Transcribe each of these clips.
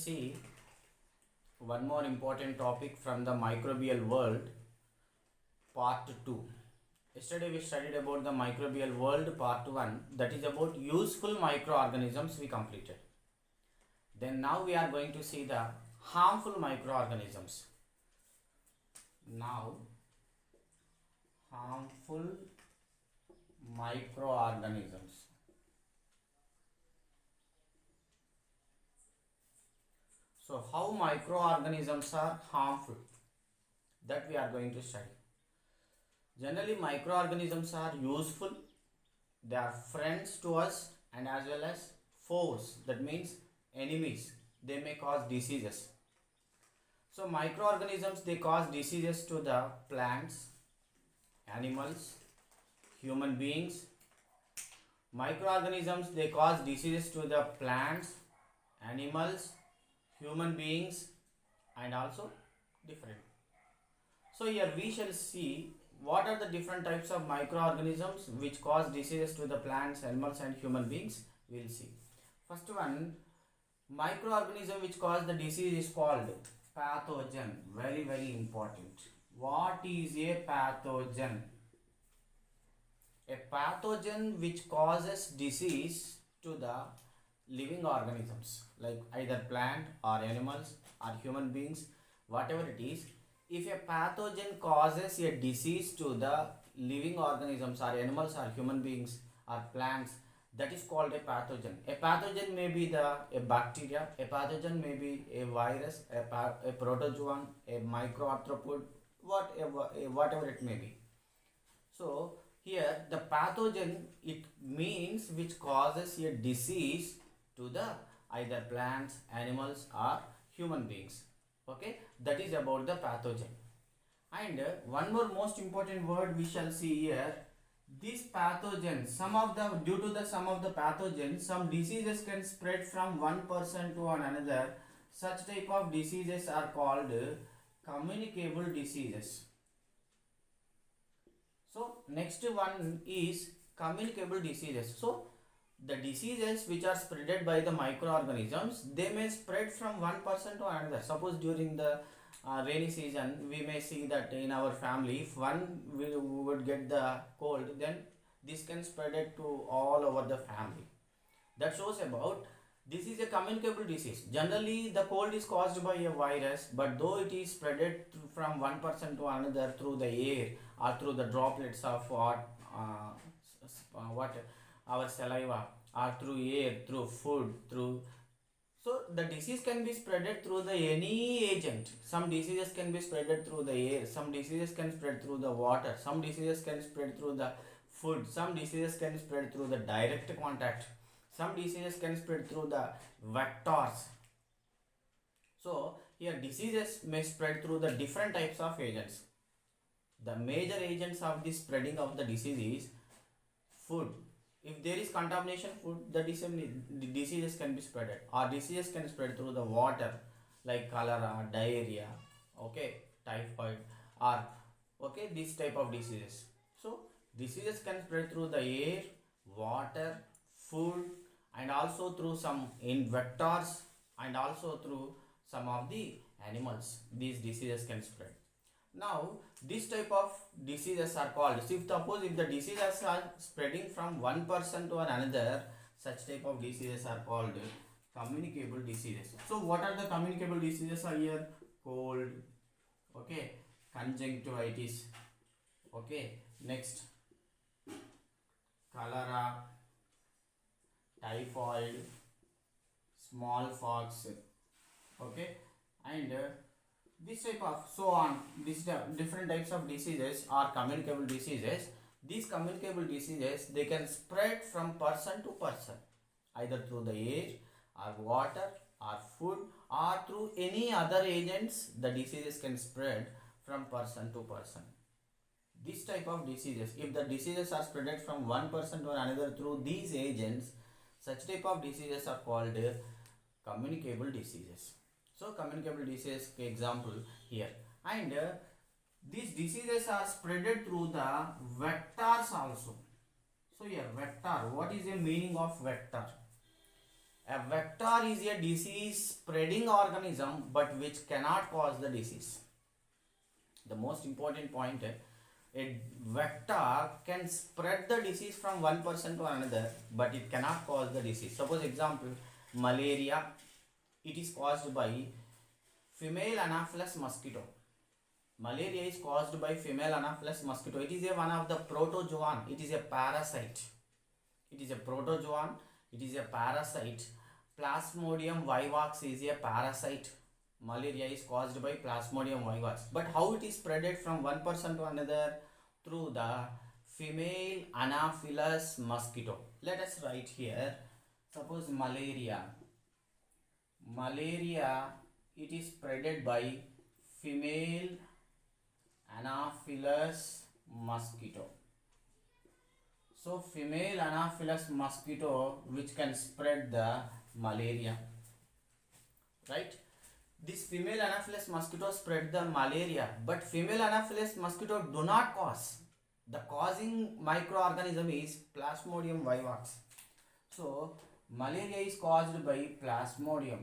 see one more important topic from the microbial world, part 2. Yesterday we studied about the microbial world, part 1, that is about useful microorganisms we completed. Then now we are going to see the harmful microorganisms. Now, harmful microorganisms. So how microorganisms are harmful, that we are going to study. Generally microorganisms are useful, they are friends to us and as well as foes, that means enemies. They may cause diseases. So microorganisms, they cause diseases to the plants, animals, human beings. Microorganisms, they cause diseases to the plants, animals, human beings and also different. So here we shall see what are the different types of microorganisms which cause diseases to the plants, animals and human beings. We will see. First one, microorganism which cause the disease is called pathogen. Very important. What is a pathogen? A pathogen which causes disease to the living organisms like either plant or animals or human beings, whatever it is. If a pathogen causes a disease to the living organisms or animals or human beings or plants, that is called a pathogen. A pathogen may be a bacteria, a pathogen may be a virus, a protozoan, a microarthropod, whatever it may be. So here the pathogen, it means which causes a disease to the either plants, animals or human beings. Okay, that is about the pathogen. And one more most important word we shall see here. These pathogens, due to some of the pathogens, some diseases can spread from one person to another. Such type of diseases are called communicable diseases. So next one is communicable diseases. So the diseases which are spreaded by the microorganisms, they may spread from one person to another. Suppose during the rainy season, we may see that in our family, if one would get the cold, then this can spread it to all over the family. That shows about this is a communicable disease. Generally, the cold is caused by a virus, but though it is spreaded from one person to another through the air or through the droplets of our saliva or through air, through food, so the disease can be spreaded through the any agent. Some diseases can be spreaded through the air, some diseases can spread through the water, some diseases can spread through the food, some diseases can spread through the direct contact, some diseases can spread through the vectors. So here diseases may spread through the different types of agents. The major agents of the spreading of the disease is food. If there is contamination food, the diseases can be spread, or diseases can spread through the water like cholera, diarrhea, okay, typhoid, or okay, this type of diseases. So diseases can spread through the air, water, food, and also through some vectors, and also through some of the animals. These diseases can spread. Now this type of diseases are called, suppose if the diseases are spreading from one person to another, such type of diseases are called communicable diseases. So what are the communicable diseases are here? Cold, okay, conjunctivitis, okay, next cholera, typhoid, smallpox, okay, and this type of so on. These different types of diseases are communicable diseases. These communicable diseases, they can spread from person to person, either through the air or water or food or through any other agents. The diseases can spread from person to person. This type of diseases, if the diseases are spreaded from one person to another through these agents, such type of diseases are called communicable diseases. So communicable disease example here. And these diseases are spreaded through the vectors also. So here vector, what is the meaning of vector? A vector is a disease spreading organism but which cannot cause the disease. The most important point, a vector can spread the disease from one person to another but it cannot cause the disease. Suppose example, malaria, it is caused by female anopheles mosquito. Malaria is caused by female anopheles mosquito. It is one of the protozoan. It is a parasite. It is a protozoan. It is a parasite. Plasmodium vivax is a parasite. Malaria is caused by Plasmodium vivax. But how it is spreaded from one person to another? Through the female anopheles mosquito. Let us write here. Suppose malaria. Malaria, it is spreaded by female anopheles mosquito. So female anopheles mosquito which can spread the malaria, right? This female anopheles mosquito spread the malaria, but female anopheles mosquito do not cause. The causing microorganism is Plasmodium vivax. So malaria is caused by Plasmodium.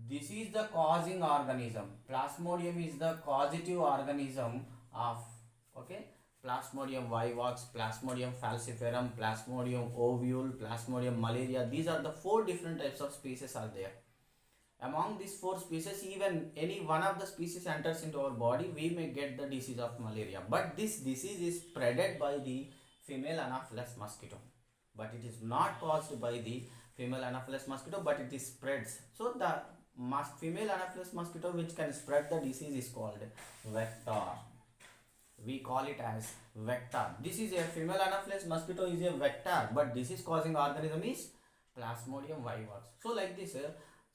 This is the causing organism. Plasmodium is the causative organism of, okay, Plasmodium vivax, Plasmodium falciparum, Plasmodium ovule, Plasmodium malaria. These are the 4 different types of species are there. Among these 4 species, even any one of the species enters into our body, we may get the disease of malaria. But this disease is spreaded by the female anopheles mosquito. But it is not caused by the female anopheles mosquito, but it is spreads. So the female anopheles mosquito which can spread the disease is called vector. We call it as vector. This is a female anopheles mosquito is a vector, but disease causing organism is Plasmodium vivax. So like this,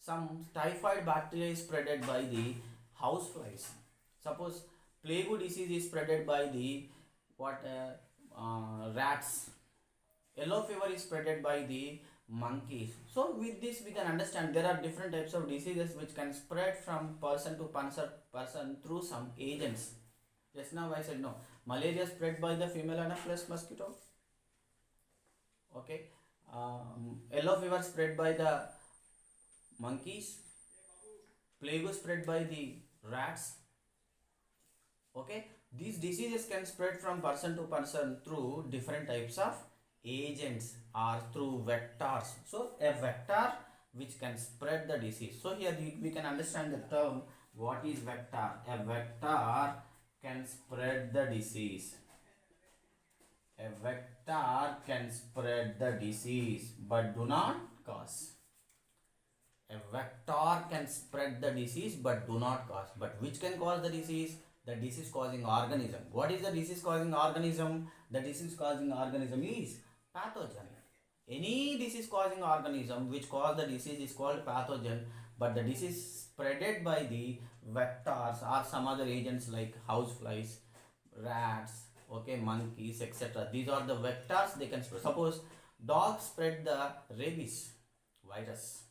some typhoid bacteria is spreaded by the house flies. Suppose plague disease is spreaded by the rats. Yellow fever is spreaded by the monkeys. So with this we can understand there are different types of diseases which can spread from person to person through some agents. Just now I said no. Malaria spread by the female anopheles mosquito. Okay. Yellow fever spread by the monkeys. Plague spread by the rats. Okay. These diseases can spread from person to person through different types of agents or through vectors. So a vector which can spread the disease. So here we can understand the term what is vector. A vector can spread the disease. A vector can spread the disease but do not cause. A vector can spread the disease but do not cause. But which can cause the disease? The disease causing organism. What is the disease causing organism? The disease causing organism is pathogen. Any disease causing organism which cause the disease is called pathogen, but the disease spreaded by the vectors or some other agents like houseflies, rats, okay, monkeys, etc. These are the vectors they can spread. Suppose dogs spread the rabies virus.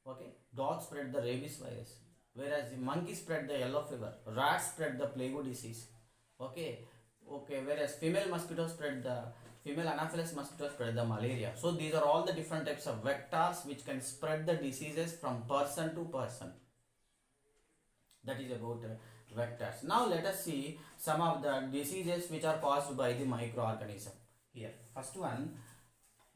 Okay, dogs spread the rabies virus, whereas the monkey spread the yellow fever, rats spread the plague disease. Okay, whereas female mosquitoes spread the female anopheles mosquitoes spread the malaria. So these are all the different types of vectors which can spread the diseases from person to person. That is about vectors. Now let us see some of the diseases which are caused by the microorganism. Here, first one,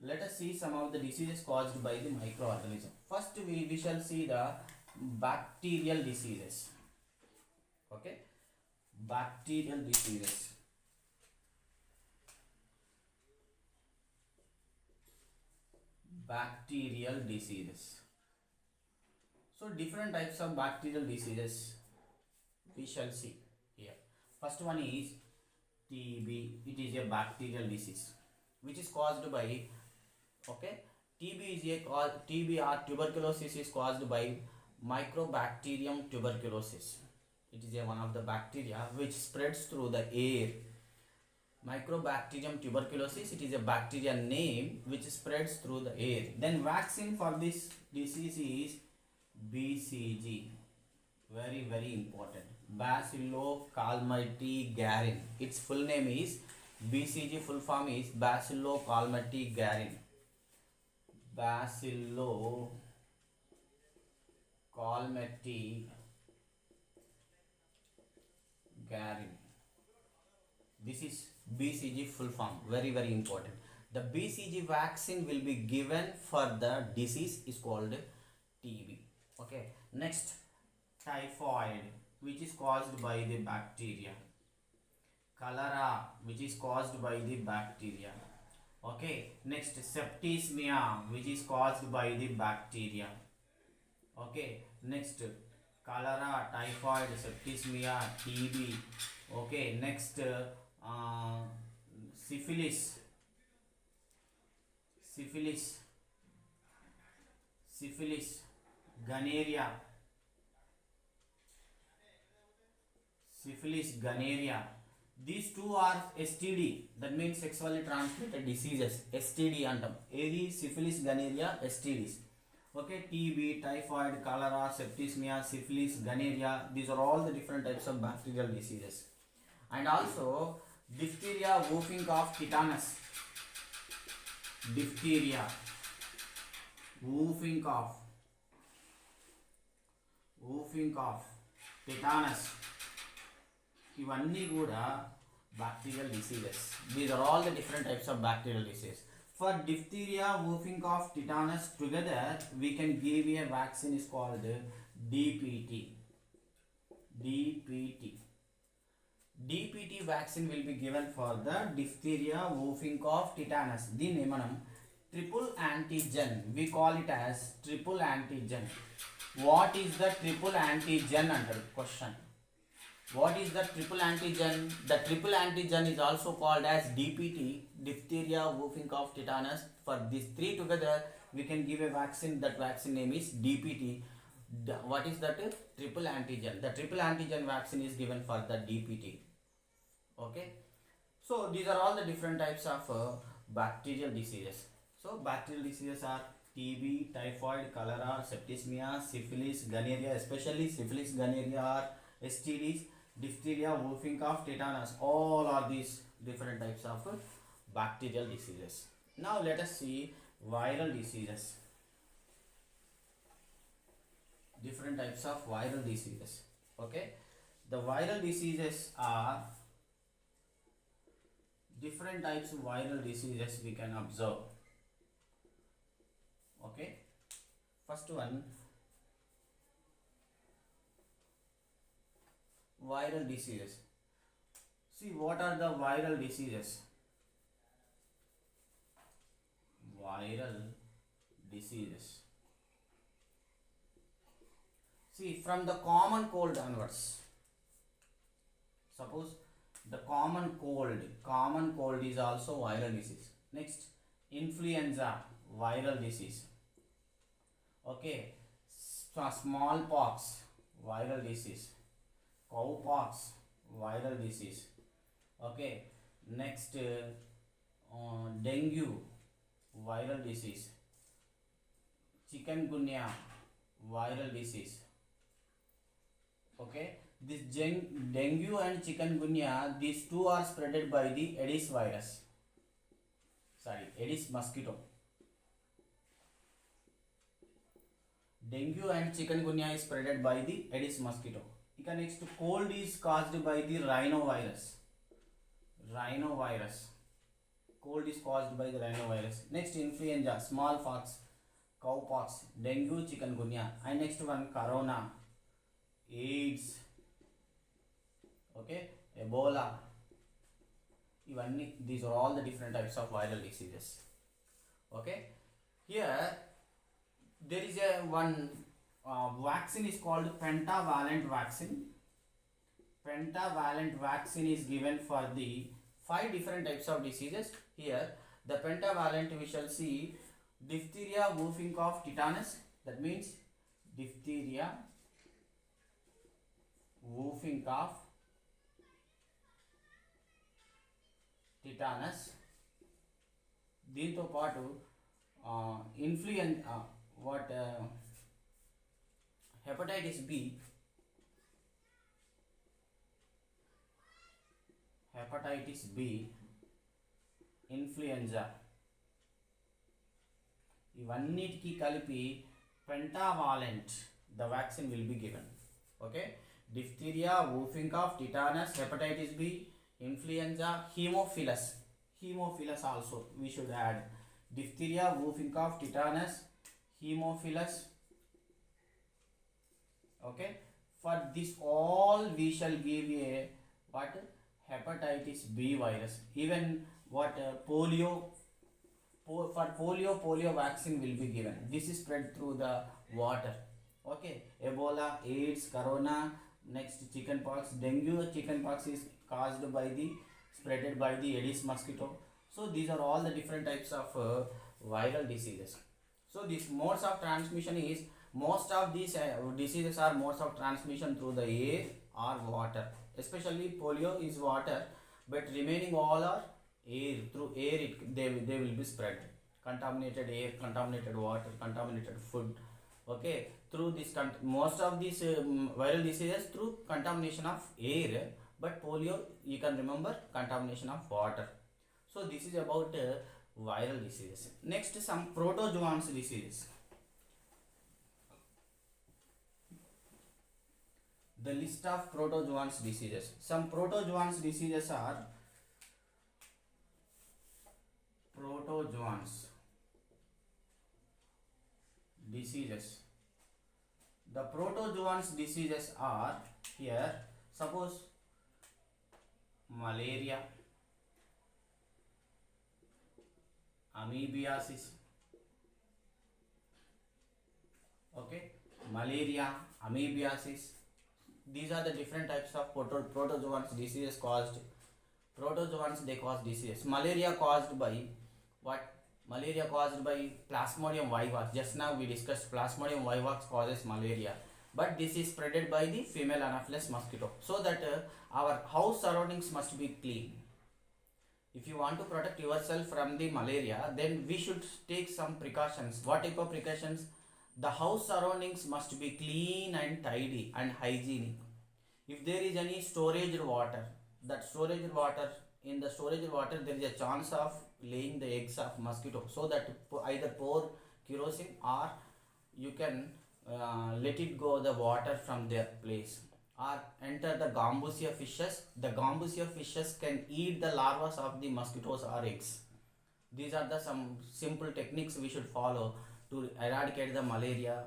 let us see some of the diseases caused by the microorganism. First we shall see the bacterial diseases. Okay, bacterial diseases. Bacterial diseases. So different types of bacterial diseases we shall see here. First one is TB. It is a bacterial disease which is caused by, okay, TB or tuberculosis is caused by Microbacterium tuberculosis. It is one of the bacteria which spreads through the air. Microbacterium tuberculosis, it is a bacteria name which spreads through the air. Then vaccine for this disease is BCG. Very, very important. Bacillocalmette-garin. Its full name is BCG, full form is Bacillocalmette-garin. bacillocalmette garin. This is BCG full form, very very important. The BCG vaccine will be given for the disease is called TB. Okay, next, typhoid, which is caused by the bacteria. Cholera, which is caused by the bacteria. Okay, next, septicemia, which is caused by the bacteria. Okay, next, cholera, typhoid, septicemia, TB. Okay, next, syphilis, gonorrhea, gonorrhea. These two are STD, that means sexually transmitted diseases. STD antam. Edi syphilis, gonorrhea, STDs. Okay, TB, typhoid, cholera, septicemia, syphilis, gonorrhea. These are all the different types of bacterial diseases. And also diphtheria, whooping cough, tetanus. Diphtheria, whooping cough, tetanus. ఇవన్నీ కూడా bacterial diseases. These are all the different types of bacterial disease. For diphtheria, whooping cough, tetanus together, we can give a vaccine is called DPT. DPT vaccine will be given for the diphtheria, whooping cough, tetanus. దీన్ని మనం triple antigen, we call it as triple antigen. What is the triple antigen under question? What is the triple antigen? The triple antigen is also called as DPT, diphtheria, whooping cough, tetanus. For these three together, we can give a vaccine. That vaccine name is DPT. What is that? Triple antigen. The triple antigen vaccine is given for the DPT. Okay. So these are all the different types of bacterial diseases. So bacterial diseases are TB, typhoid, cholera, septicemia, syphilis, gonorrhea. Especially syphilis, gonorrhea are STDs. Diphtheria, whooping cough, tetanus. All are these different types of bacterial diseases. Now let us see viral diseases. Different types of viral diseases. Okay, the viral diseases are different types of viral diseases we can observe. Okay, first one, viral diseases. See, what are the viral diseases? Viral diseases. See, from the common cold onwards. Suppose the common cold is also viral disease. Next, influenza, viral disease. Okay, smallpox, viral disease. Cowpox, viral disease. Okay, next, dengue, viral disease. Chikungunya, viral disease. Okay, this dengue and chikungunya, these two are spreaded by the Aedes virus. Aedes mosquito. Dengue and chikungunya is spreaded by the Aedes mosquito. Next, cold is caused by the rhinovirus. Cold is caused by the rhinovirus. Next, influenza, smallpox, cowpox, dengue, chikungunya. And next one, corona, AIDS, okay, Ebola. These are all the different types of viral diseases. Okay, here there is a one vaccine is called pentavalent vaccine. Pentavalent vaccine is given for the 5 different types of diseases. Here the pentavalent, we shall see diphtheria, whooping cough, tetanus. That means diphtheria, whooping cough, tetanus. దీంతో పాటు hepatitis B, influenza, ఇవన్నిటికీ కలిపి pentavalent the vaccine will be given. Okay, diphtheria, whooping cough, tetanus, hepatitis B, influenza, hemophilus also we should add. Diphtheria, whooping cough, tetanus, hemophilus. Okay, for this all we shall give a what, hepatitis B virus. Even what, polio, for polio vaccine will be given. This is spread through the water. Okay, Ebola, AIDS, corona, next chickenpox. Dengue, chickenpox is caused by the spreaded by the Aedes mosquito. So these are all the different types of viral diseases. So these modes of transmission is, most of these diseases are modes of transmission through the air or water. Especially polio is water, but remaining all are air. Through air they will be spread. Contaminated air, contaminated water, contaminated food. Okay, through this most of these viral diseases through contamination of air, but polio you can remember contamination of water. So this is about viral diseases. Next, some protozoans diseases. The list of protozoans diseases. Some protozoans diseases are protozoans diseases. The protozoans diseases are here, suppose malaria, amoebiasis. Okay, malaria, amoebiasis. These are the different types of protozoans diseases caused. Protozoans, they cause diseases. Malaria caused by what? Malaria caused by Plasmodium vivax. Just now we discussed Plasmodium vivax causes malaria, but this is spreaded by the female Anopheles mosquito. So that our house surroundings must be clean. If you want to protect yourself from the malaria, then we should take some precautions. What type of precautions? The house surroundings must be clean and tidy and hygienic. If there is any storage water, that storage water, in the storage water there is a chance of laying the eggs of mosquito. So that either pour kerosene or you can let it go the water from their place, or enter the gambusia fishes. The gambusia fishes can eat the larvae of the mosquitoes or eggs. These are the some simple techniques we should follow to eradicate the malaria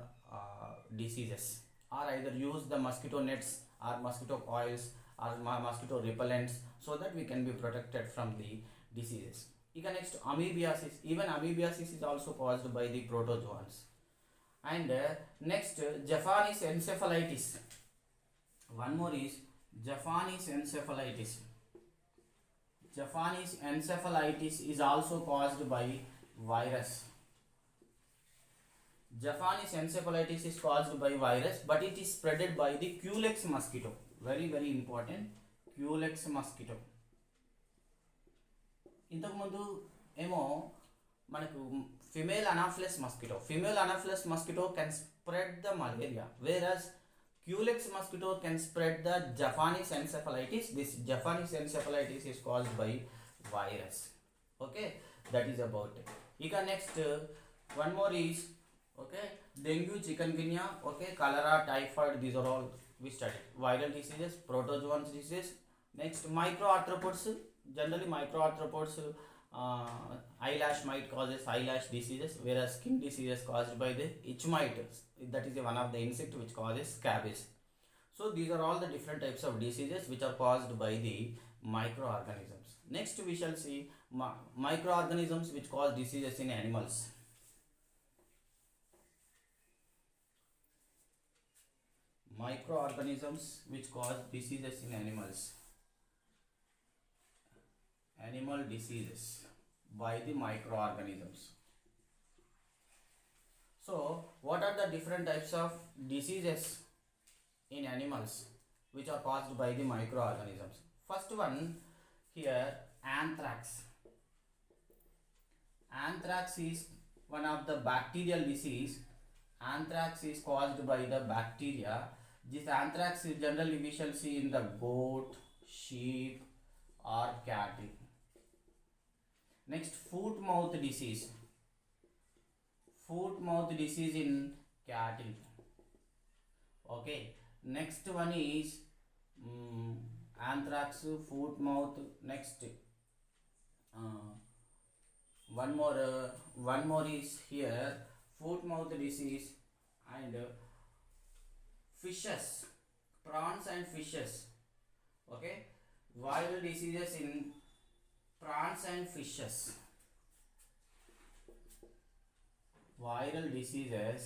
diseases, or either use the mosquito nets or mosquito coils or mosquito repellents, so that we can be protected from the diseases. Next, amoebiasis. Even amoebiasis is also caused by the protozoans. And next, Japanese encephalitis. One more is Japanese encephalitis. Japanese encephalitis is also caused by virus. Japanese encephalitis is caused by virus, but it is spreaded by the Culex mosquito. Very very important, Culex mosquito. ఇంతకుముందు ఏమో మనకు female anopheles mosquito can spread the malaria, whereas culex mosquito can spread the Japanese encephalitis. This Japanese encephalitis is caused by virus. Okay, that is about. ఇక next one more is dengue, chikungunya, cholera, typhoid. These are all we studied. Viral diseases, protozoans disease. Next, microarthropods. Generally microarthropods, eyelash mite causes eyelash diseases, whereas skin diseases caused by the itch mite, that is one of the insect which causes scabies. So these are all the different types of diseases which are caused by the microorganisms. Next we shall see microorganisms which cause diseases in animals. Microorganisms which cause diseases in animals. Animal diseases by the microorganisms. So what are the different types of diseases in animals which are caused by the microorganisms? First one here, anthrax. Anthrax is one of the bacterial disease. Anthrax is caused by the bacteria. This anthrax is generally we shall see in the goat, sheep or cattle. Next, foot mouth disease. foot mouth disease in cattle. Okay, next one is anthrax, foot mouth. Next, uh, one more is here, foot mouth disease and fishes, prawns and fishes. Okay, viral diseases in prawns and fishes. Viral diseases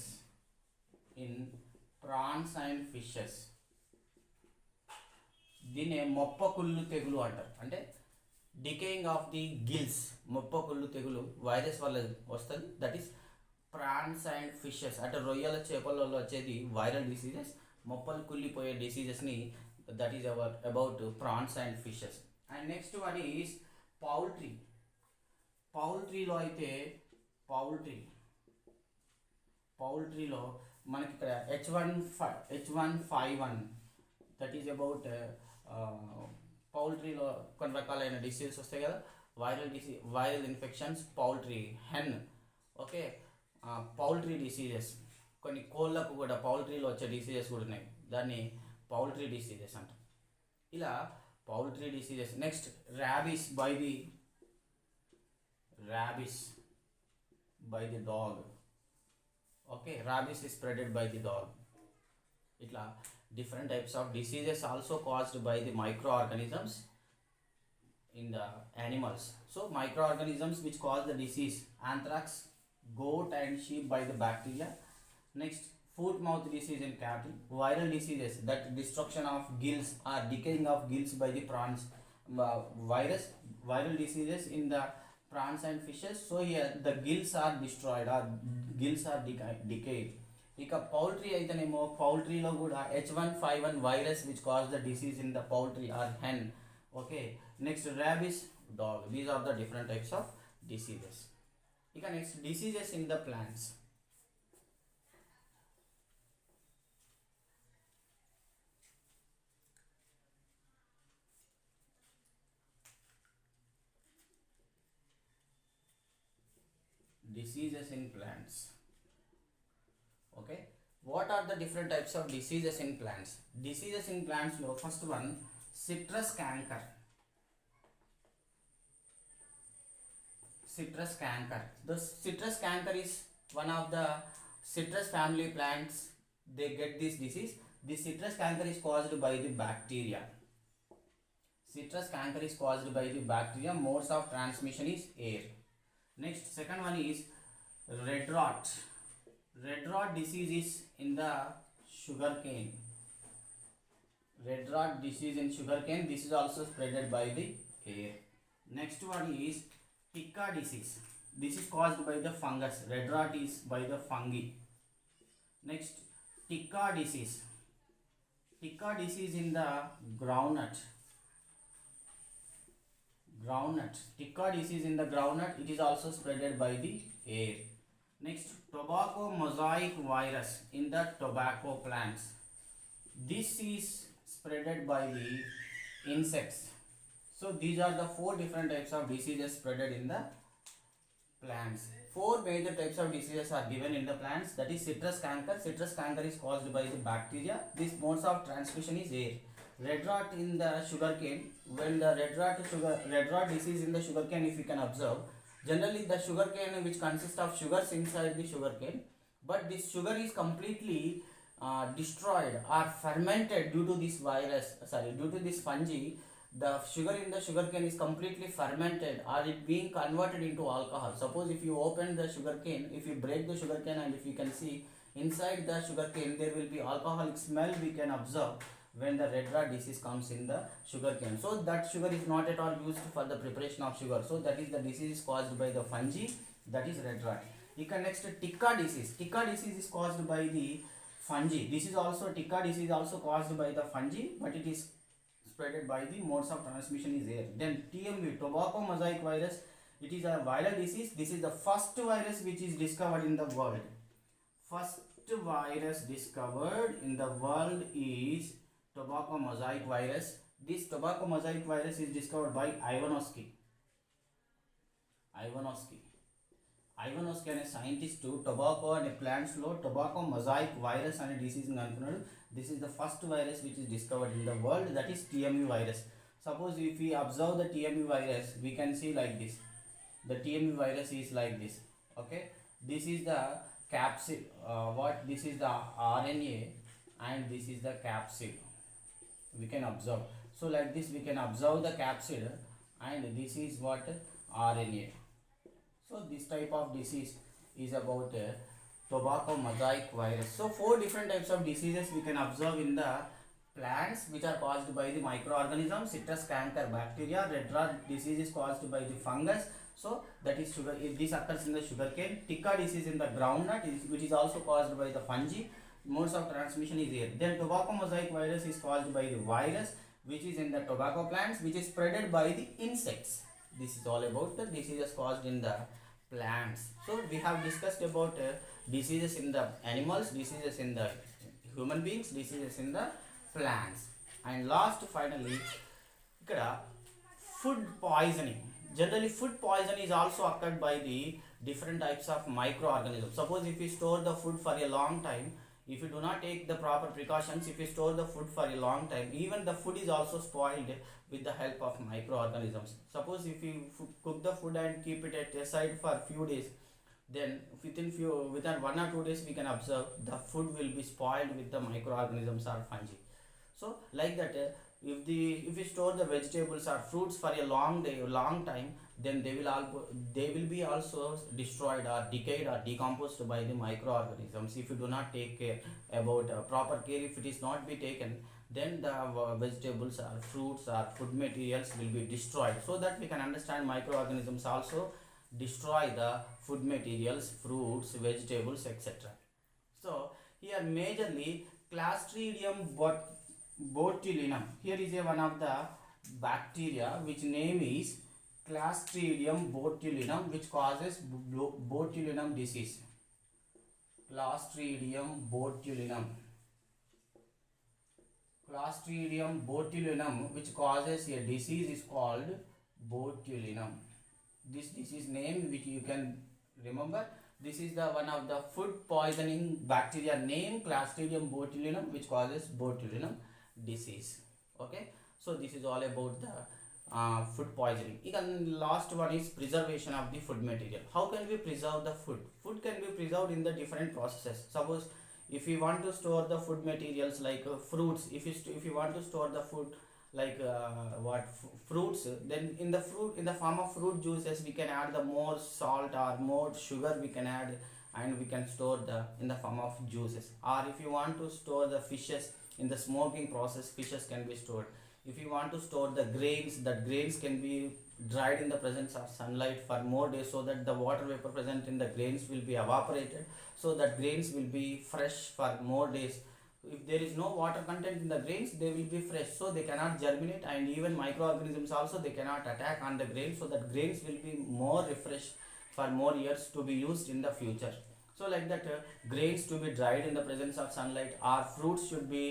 in prawns and fishes. దీన్ని మొప్పకుళ్ళు తెగులు అంటారు. అంటే decaying of the gills, మొప్పకుళ్ళు తెగులు virus వల్ల వస్తుంది. That is prawns and fishes. అంటే రొయ్యల చేపలలో వచ్చేది వైరల్ డిసీజెస్, మొప్పలు కుళ్ళిపోయే డిసీజెస్ని. That is about prawns and fishes. And next one is poultry. పౌల్ట్రీలో అయితే పౌల్ట్రీలో మనకి ఇక్కడ H1N1 దట్ ఈజ్ అబౌట్ పౌల్ట్రీలో కొన్ని రకాలైన డిసీజెస్ వస్తాయి కదా, viral infections, poultry, hen. Okay, poultry diseases, కొన్ని కోళ్ళకు కూడా పౌల్ట్రీలో వచ్చే డిసీజెస్ కూడా ఉన్నాయి. దాన్ని పౌల్ట్రీ డిసీజెస్ అంటారు. ఇలా poultry diseases. Next rabies by the dog. Okay, rabies is spreaded by the dog. Itla different types of diseases also caused by the microorganisms in the animals. So microorganisms which cause the disease: anthrax, goat and sheep by the bacteria. Next, foot mouth disease in cattle. Viral diseases, that destruction of gills or decaying of gills by the prawns. Viral diseases in the prawns and fishes. So here the gills are destroyed or gills are decayed. ఇక poultry అయితేనేమో పౌల్ట్రీలో కూడా H1N1 virus which cause the disease in the poultry are hen. Okay, next rabies, dog. These are the different types of diseases. ఇక next diseases in the plants. Diseases in plants. Okay, what are the different types of diseases in plants? Diseases in plants lo first one, citrus canker. The citrus canker is one of the citrus family plants. They get this disease. The citrus canker is caused by the bacteria. Modes of transmission is air. Next, second one is red rot. Red rot disease is in the sugarcane. This is also spreaded by the air. Next one is ticca disease. This is caused by the fungus. Red rot is by the fungi. Next, ticca disease in the groundnut. Ticca disease in the groundnut, it is also spreaded by the air. Next, tobacco mosaic virus in the tobacco plants. This is spreaded by the insects. So these are the four different types of diseases spreaded in the plants. Four major types of diseases are given in the plants. That is citrus canker. Citrus canker is caused by the bacteria. This modes of transmission is air. Red rot in the sugarcane. When the red rot disease in the sugarcane, if you can observe, generally the sugarcane which consists of sugars inside the sugarcane, but this sugar is completely destroyed or fermented due to this fungi. The sugar in the sugarcane is completely fermented or it being converted into alcohol. Suppose if you open the sugarcane, if you break the sugarcane and if you can see inside the sugarcane, there will be alcoholic smell we can observe when the red rot disease comes in the sugarcane. So that sugar is not at all used for the preparation of sugar. So that is the disease caused by the fungi, that is red rot. Next, ticca disease. Ticca disease is caused by the fungi. Ticca disease also caused by the fungi, but it is spreaded by the modes of transmission is air. Then TMV, tobacco mosaic virus. It is a viral disease. This is the first virus which is discovered in the world. First virus discovered in the world is tobacco mosaic virus. This tobacco mosaic virus is discovered by Ivanovsky. Ivanovsky అనే scientist tobacco అనే plants లో tobacco mosaic virus అనే disease కనుక్కున్నాడు. This is the first virus which is discovered in the world, that is TME virus. Suppose if we observe the TME virus, we can see like this. The TME virus is like this. Okay, this is the capsid. This is the RNA and this is the capsid. We can observe. So like this we can observe the capsid and this is what RNA. So this type of disease is about tobacco mosaic virus. So 4 different types of diseases we can observe in the plants which are caused by the microorganisms. Citrus canker bacteria. Red rot disease is caused by the fungus. So that is sugar. This occurs in the sugarcane. Tika disease in the groundnut, which is also caused by the fungi. Modes of transmission is here. Then tobacco mosaic virus is caused by the virus which is in the tobacco plants, which is spreaded by the insects. This is all about the diseases caused in the plants. So we have discussed about diseases in the animals, diseases in the human beings, diseases in the plants, and last finally ikkada food poisoning. Generally food poison is also occurred by the different types of microorganisms. Suppose if you store the food for a long time, if you do not take the proper precautions, if you store the food for a long time, even the food is also spoiled with the help of microorganisms. Suppose if you cook the food and keep it at aside for few days, then within 1 or 2 days we can observe the food will be spoiled with the microorganisms or fungi. So like that if you store the vegetables or fruits for a long time, then they will be also destroyed or decayed or decomposed by the microorganisms. If you do not take care about proper care, if it is not be taken, then the vegetables or fruits or food materials will be destroyed. So that we can understand microorganisms also destroy the food materials, fruits, vegetables, etc. So here majorly Clostridium botulinum. Here is one of the bacteria which name is Clostridium botulinum, which causes botulinum disease. Clostridium botulinum. Clostridium botulinum, which causes a disease, is called botulinum. This disease name which you can remember. This is the one of the food poisoning bacteria name, Clostridium botulinum, which causes botulinum disease. Okay, so this is all about the food poisoning. Even last one is preservation of the food material. How can we preserve the food? Food can be preserved in the different processes. Suppose if you want to store the food materials like fruits, if you want to store the food like fruits, then in the form of fruit juices we can add the more salt or more sugar we can add, and we can store in the form of juices. Or if you want to store the fishes, in the smoking process fishes can be stored. If you want to store the grains, that grains can be dried in the presence of sunlight for more days, so that the water vapor present in the grains will be evaporated, so that grains will be fresh for more days. If there is no water content in the grains, they will be fresh, so they cannot germinate, and even microorganisms also they cannot attack on the grains, so that grains will be more refreshed for more years to be used in the future. So like that grains to be dried in the presence of sunlight, or fruits should be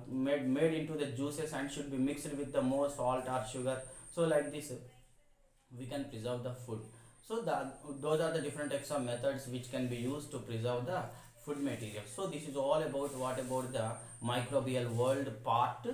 made into the juices and should be mixed with the more salt or sugar. So like this we can preserve the food. So those are the different types of methods which can be used to preserve the food material. So this is all about what about the microbial world part